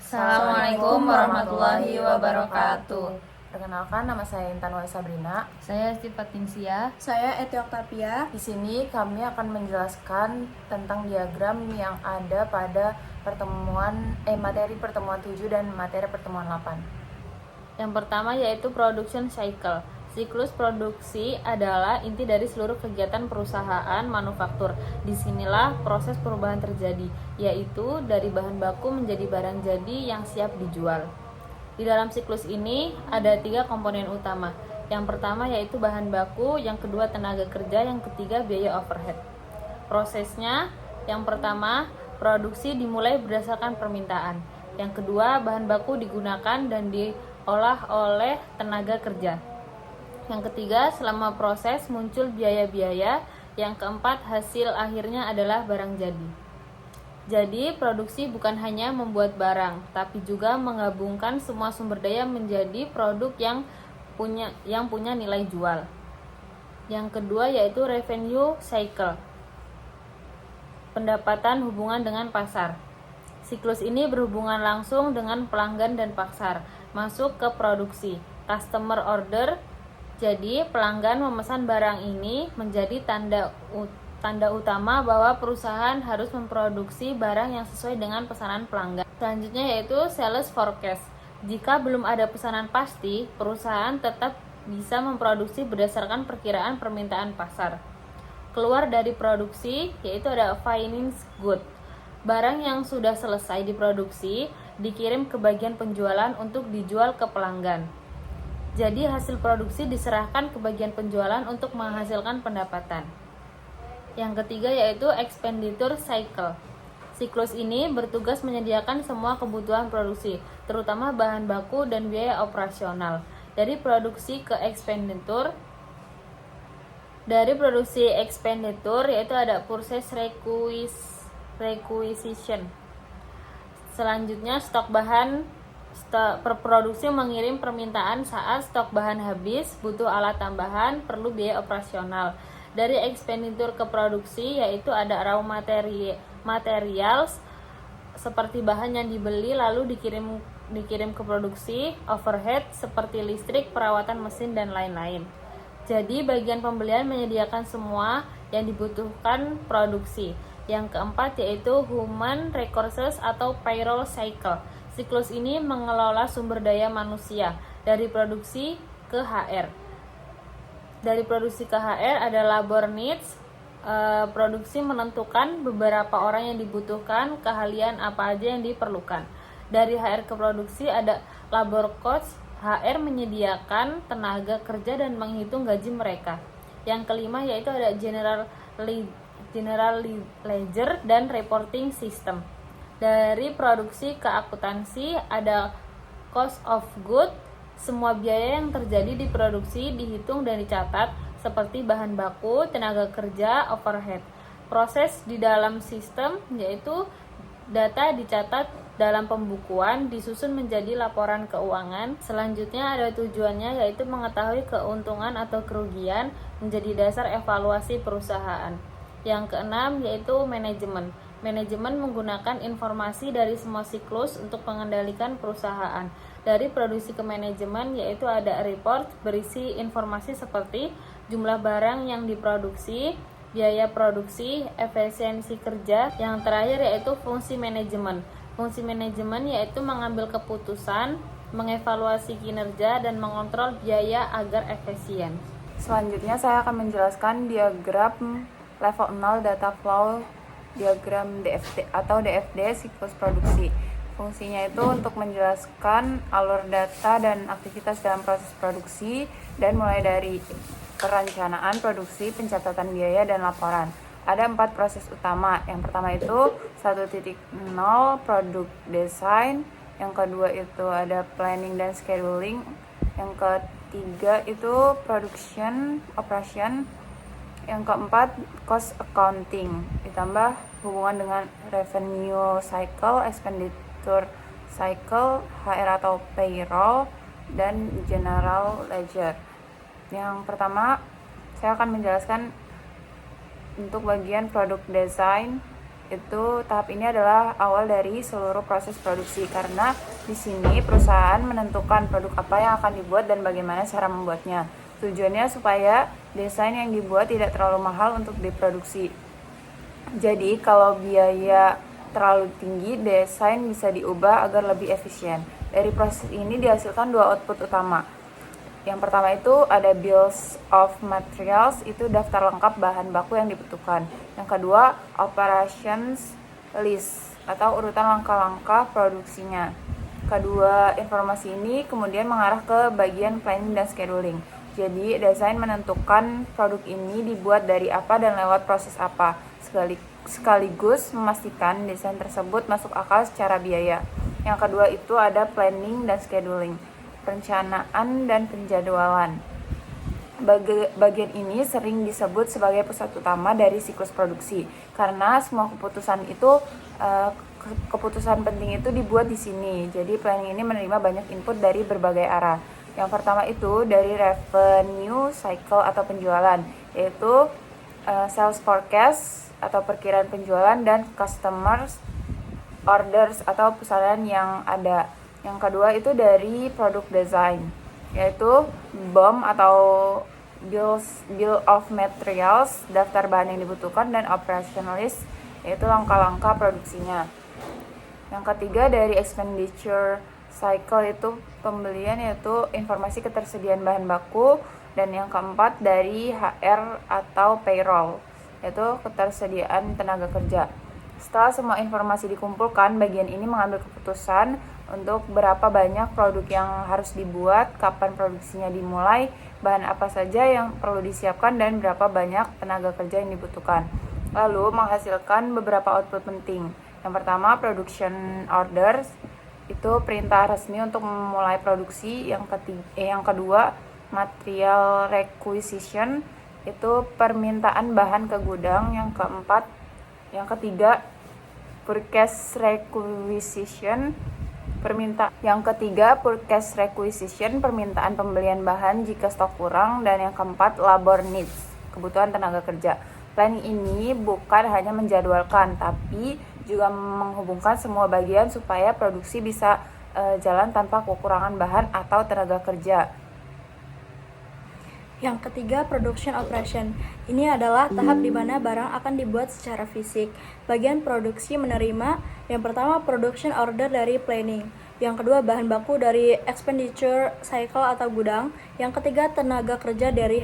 Assalamualaikum warahmatullahi wabarakatuh. Perkenalkan, nama saya Intan Wai Sabrina. Saya Sifat Tingsia. Saya Eti Oktavia. Di sini kami akan menjelaskan tentang diagram yang ada pada materi pertemuan 7 dan materi pertemuan 8. Yang pertama yaitu production cycle. Siklus produksi adalah inti dari seluruh kegiatan perusahaan manufaktur. Disinilah proses perubahan terjadi, yaitu dari bahan baku menjadi barang jadi yang siap dijual. Di dalam siklus ini ada 3 komponen utama. Yang pertama yaitu bahan baku, yang kedua tenaga kerja, yang ketiga biaya overhead. Prosesnya, yang pertama, produksi dimulai berdasarkan permintaan. Yang kedua, bahan baku digunakan dan diolah oleh tenaga kerja. Yang ketiga, selama proses muncul biaya-biaya. Yang keempat, hasil akhirnya adalah barang jadi. Jadi, produksi bukan hanya membuat barang, tapi juga menggabungkan semua sumber daya menjadi produk yang punya nilai jual. Yang kedua yaitu revenue cycle. Pendapatan hubungan dengan pasar. Siklus ini berhubungan langsung dengan pelanggan dan pasar. Masuk ke produksi. Customer order. Jadi, pelanggan memesan barang ini menjadi tanda utama bahwa perusahaan harus memproduksi barang yang sesuai dengan pesanan pelanggan. Selanjutnya yaitu sales forecast. Jika belum ada pesanan pasti, perusahaan tetap bisa memproduksi berdasarkan perkiraan permintaan pasar. Keluar dari produksi yaitu ada finished good. Barang yang sudah selesai diproduksi dikirim ke bagian penjualan untuk dijual ke pelanggan. Jadi hasil produksi diserahkan ke bagian penjualan untuk menghasilkan pendapatan. Yang ketiga yaitu expenditure cycle. Siklus ini bertugas menyediakan semua kebutuhan produksi, terutama bahan baku dan biaya operasional. Dari produksi ke expenditure. Dari produksi expenditure yaitu ada purchase requisition. Selanjutnya produksi mengirim permintaan saat stok bahan habis, butuh alat tambahan, perlu biaya operasional. Dari expenditure ke produksi yaitu ada raw materials seperti bahan yang dibeli lalu dikirim ke produksi, overhead seperti listrik, perawatan mesin dan lain-lain. Jadi bagian pembelian menyediakan semua yang dibutuhkan produksi. Yang keempat yaitu human resources atau payroll cycle. Siklus ini mengelola sumber daya manusia dari produksi ke HR. Dari produksi ke HR ada labor needs. Produksi menentukan beberapa orang yang dibutuhkan, keahlian apa aja yang diperlukan. Dari HR ke produksi ada labor cost. HR menyediakan tenaga kerja dan menghitung gaji mereka. Yang kelima yaitu ada general ledger dan reporting system. Dari produksi ke akuntansi ada cost of good. Semua biaya yang terjadi di produksi dihitung dan dicatat seperti bahan baku, tenaga kerja, overhead. Proses di dalam sistem yaitu data dicatat dalam pembukuan, disusun menjadi laporan keuangan. Selanjutnya ada tujuannya yaitu mengetahui keuntungan atau kerugian menjadi dasar evaluasi perusahaan. Yang keenam yaitu manajemen. Manajemen menggunakan informasi dari semua siklus untuk mengendalikan perusahaan. Dari produksi ke manajemen yaitu ada report berisi informasi seperti jumlah barang yang diproduksi, biaya produksi, efisiensi kerja. Yang terakhir yaitu fungsi manajemen. Fungsi manajemen yaitu mengambil keputusan, mengevaluasi kinerja dan mengontrol biaya agar efisien. Selanjutnya saya akan menjelaskan diagram level 0 data flow diagram DFD atau DFD siklus produksi. Fungsinya itu untuk menjelaskan alur data dan aktivitas dalam proses produksi dan mulai dari perencanaan produksi, pencatatan biaya dan laporan. Ada 4 proses utama. Yang pertama itu 1.0 product design, yang kedua itu ada planning dan scheduling, yang ketiga itu production operation, yang keempat cost accounting, ditambah hubungan dengan revenue cycle, expenditure cycle, HR atau payroll, dan general ledger. Yang pertama saya akan menjelaskan untuk bagian product design. Tahap ini adalah awal dari seluruh proses produksi, karena di sini perusahaan menentukan produk apa yang akan dibuat dan bagaimana cara membuatnya. Tujuannya supaya desain yang dibuat tidak terlalu mahal untuk diproduksi. Jadi kalau biaya terlalu tinggi, desain bisa diubah agar lebih efisien. Dari proses ini dihasilkan dua output utama. Yang pertama itu ada bills of materials, itu daftar lengkap bahan baku yang dibutuhkan. Yang kedua, operations list atau urutan langkah-langkah produksinya. Kedua informasi ini kemudian mengarah ke bagian planning dan scheduling. Jadi desain menentukan produk ini dibuat dari apa dan lewat proses apa, sekaligus memastikan desain tersebut masuk akal secara biaya. Yang kedua itu ada planning dan scheduling, perencanaan dan penjadwalan. Bagian ini sering disebut sebagai pusat utama dari siklus produksi, karena semua keputusan penting itu dibuat di sini. Jadi planning ini menerima banyak input dari berbagai arah. Yang pertama itu dari revenue cycle atau penjualan, yaitu sales forecast atau perkiraan penjualan dan customers orders atau pesanan yang ada. Yang kedua itu dari product design, yaitu BOM atau bill of materials, daftar bahan yang dibutuhkan, dan operation list, yaitu langkah-langkah produksinya. Yang ketiga dari expenditure cycle, itu pembelian, yaitu informasi ketersediaan bahan baku. Dan yang keempat dari HR atau payroll, yaitu ketersediaan tenaga kerja. Setelah semua informasi dikumpulkan, bagian ini mengambil keputusan untuk berapa banyak produk yang harus dibuat, kapan produksinya dimulai, bahan apa saja yang perlu disiapkan, dan berapa banyak tenaga kerja yang dibutuhkan. Lalu menghasilkan beberapa output penting. Yang pertama, production orders, itu perintah resmi untuk memulai produksi. Yang kedua, material requisition, itu permintaan bahan ke gudang. Yang ketiga, purchase requisition, permintaan pembelian bahan jika stok kurang. Dan yang keempat, labor needs, kebutuhan tenaga kerja. Planning ini bukan hanya menjadwalkan, tapi juga menghubungkan semua bagian supaya produksi bisa jalan tanpa kekurangan bahan atau tenaga kerja. Yang ketiga, production operation. Ini adalah tahap di mana barang akan dibuat secara fisik. Bagian produksi menerima yang pertama production order dari planning, yang kedua bahan baku dari expenditure cycle atau gudang, yang ketiga tenaga kerja dari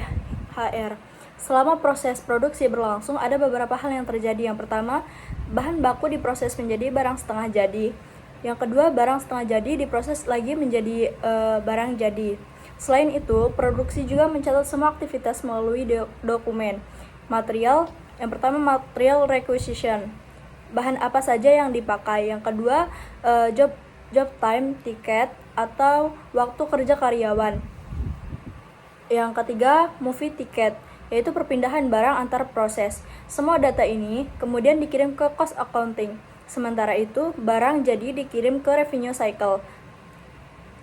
HR. Selama proses produksi berlangsung, ada beberapa hal yang terjadi. Yang pertama, bahan baku diproses menjadi barang setengah jadi. Yang kedua, barang setengah jadi diproses lagi menjadi barang jadi. Selain itu, produksi juga mencatat semua aktivitas melalui dokumen. Material, yang pertama material requisition, bahan apa saja yang dipakai. Yang kedua, job time ticket atau waktu kerja karyawan. Yang ketiga, movie ticket, yaitu perpindahan barang antar proses. Semua data ini kemudian dikirim ke cost accounting. Sementara itu, barang jadi dikirim ke revenue cycle.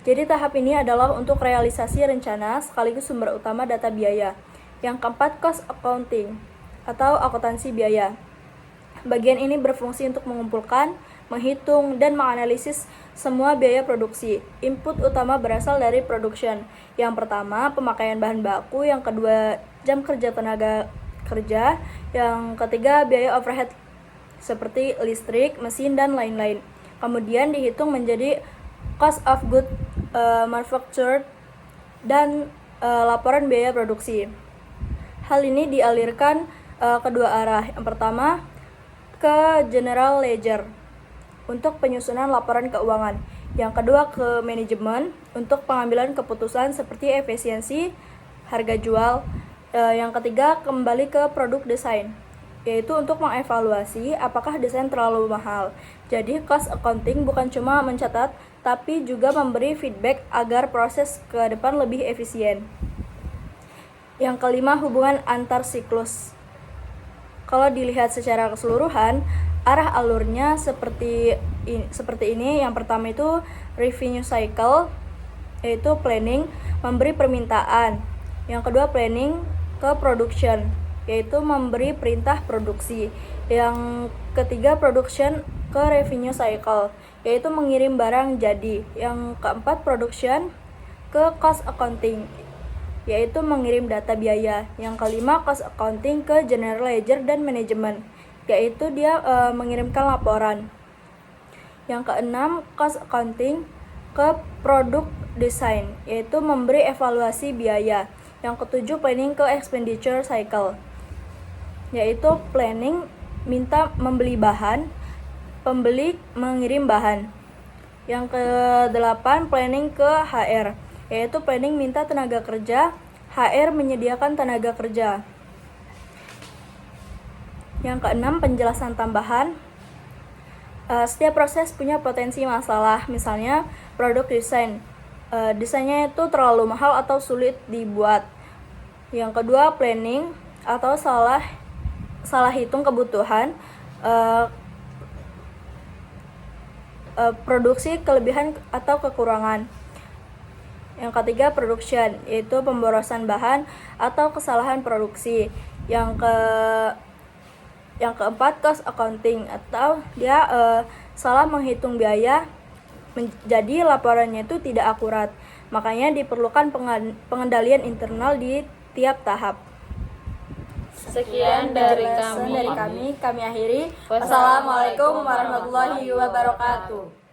Jadi tahap ini adalah untuk realisasi rencana sekaligus sumber utama data biaya. Yang keempat, cost accounting atau akuntansi biaya. Bagian ini berfungsi untuk mengumpulkan, menghitung, dan menganalisis semua biaya produksi. Input utama berasal dari production. Yang pertama, pemakaian bahan baku. Yang kedua, jam kerja tenaga kerja. Yang ketiga, biaya overhead seperti listrik, mesin, dan lain-lain. Kemudian dihitung menjadi cost of goods manufactured dan laporan biaya produksi. Hal ini dialirkan kedua arah. Yang pertama ke general ledger untuk penyusunan laporan keuangan. Yang kedua ke manajemen untuk pengambilan keputusan seperti efisiensi, harga jual. Yang ketiga kembali ke produk desain, yaitu untuk mengevaluasi apakah desain terlalu mahal. Jadi cost accounting bukan cuma mencatat, tapi juga memberi feedback agar proses ke depan lebih efisien. Yang kelima, hubungan antar siklus. Kalau dilihat secara keseluruhan, arah alurnya seperti ini. Yang pertama itu revenue cycle, yaitu planning, memberi permintaan. Yang kedua planning ke production, yaitu memberi perintah produksi. Yang ketiga, production ke revenue cycle, yaitu mengirim barang jadi. Yang keempat, production ke cost accounting, yaitu mengirim data biaya. Yang kelima, cost accounting ke general ledger dan manajemen, yaitu dia mengirimkan laporan. Yang keenam, cost accounting ke product design, yaitu memberi evaluasi biaya. Yang ketujuh, planning ke expenditure cycle, yaitu planning minta membeli bahan, pembeli mengirim bahan. Yang kedelapan, planning ke HR, yaitu planning minta tenaga kerja, HR menyediakan tenaga kerja. Yang keenam, penjelasan tambahan. Setiap proses punya potensi masalah, misalnya produk desain. Desainnya itu terlalu mahal atau sulit dibuat. Yang kedua, planning atau salah hitung kebutuhan, produksi kelebihan atau kekurangan. Yang ketiga, production, yaitu pemborosan bahan atau kesalahan produksi. Yang keempat, cost accounting, atau dia salah menghitung biaya, jadi laporannya itu tidak akurat. Makanya diperlukan pengendalian internal di tiap tahap. Sekian dari Penjelasan kami. dari kami akhiri. Wassalamualaikum warahmatullahi wabarakatuh.